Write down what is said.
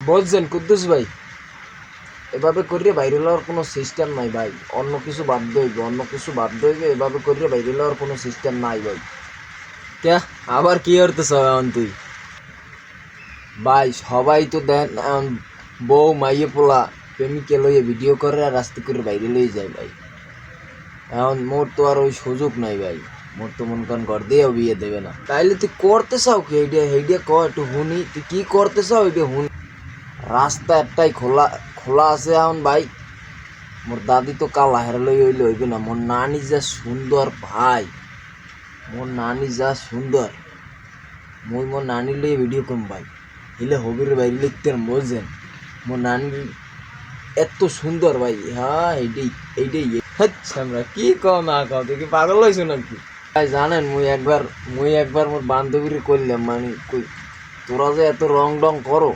বুঝছেন কুদ্দুস ভাই, এভাবে করিয়ে বাইরে লওয়ার কোনো সিস্টেম নাই ভাই। অন্য কিছু বাধ্য হইবে, এভাবে করিয়ে বাইরে লওয়ার কোনো সিস্টেম নাই ভাই। কে আবার কি করতেছ এখন তুই? ভাই সবাই তো দেন বউ মাইয়ে পোলা প্রেমিকে লইয়ে ভিডিও করে আর রাস্তা করে বাইরে লইয়ে যায় ভাই। এখন মোর তো আর ওই সুযোগ নাই ভাই, মোর তো মন কান ঘর দিয়েও বিয়ে দেবে না। তাইলে তুই করতে চাও কি? হেইডিয়া ক একটু শুনি, তুই কি করতে চাও এটা শুনি। রাস্তা একটাই খোলা খোলা আছে এখন ভাই। মোর দাদি তো কালা হেরালই হইলে হইবে না। মোর নানি যা সুন্দর ভাই, মোর নানি যা সুন্দর, মুই মোর নানি লইয়ে ভিডিও করম ভাই। হিলে হবির বাইরে লিখতে বোঝেন, মোর নানি এত সুন্দর ভাই। হ্যাঁ এইটাই এইটাই। আচ্ছা আমরা কি কও না কও, তুই কি পাগল হইছ নাকি? ভাই জানেন মুই একবার মোর বান্ধবীরে করলাম, মানে কই তোরা যে এত রং ডং করো,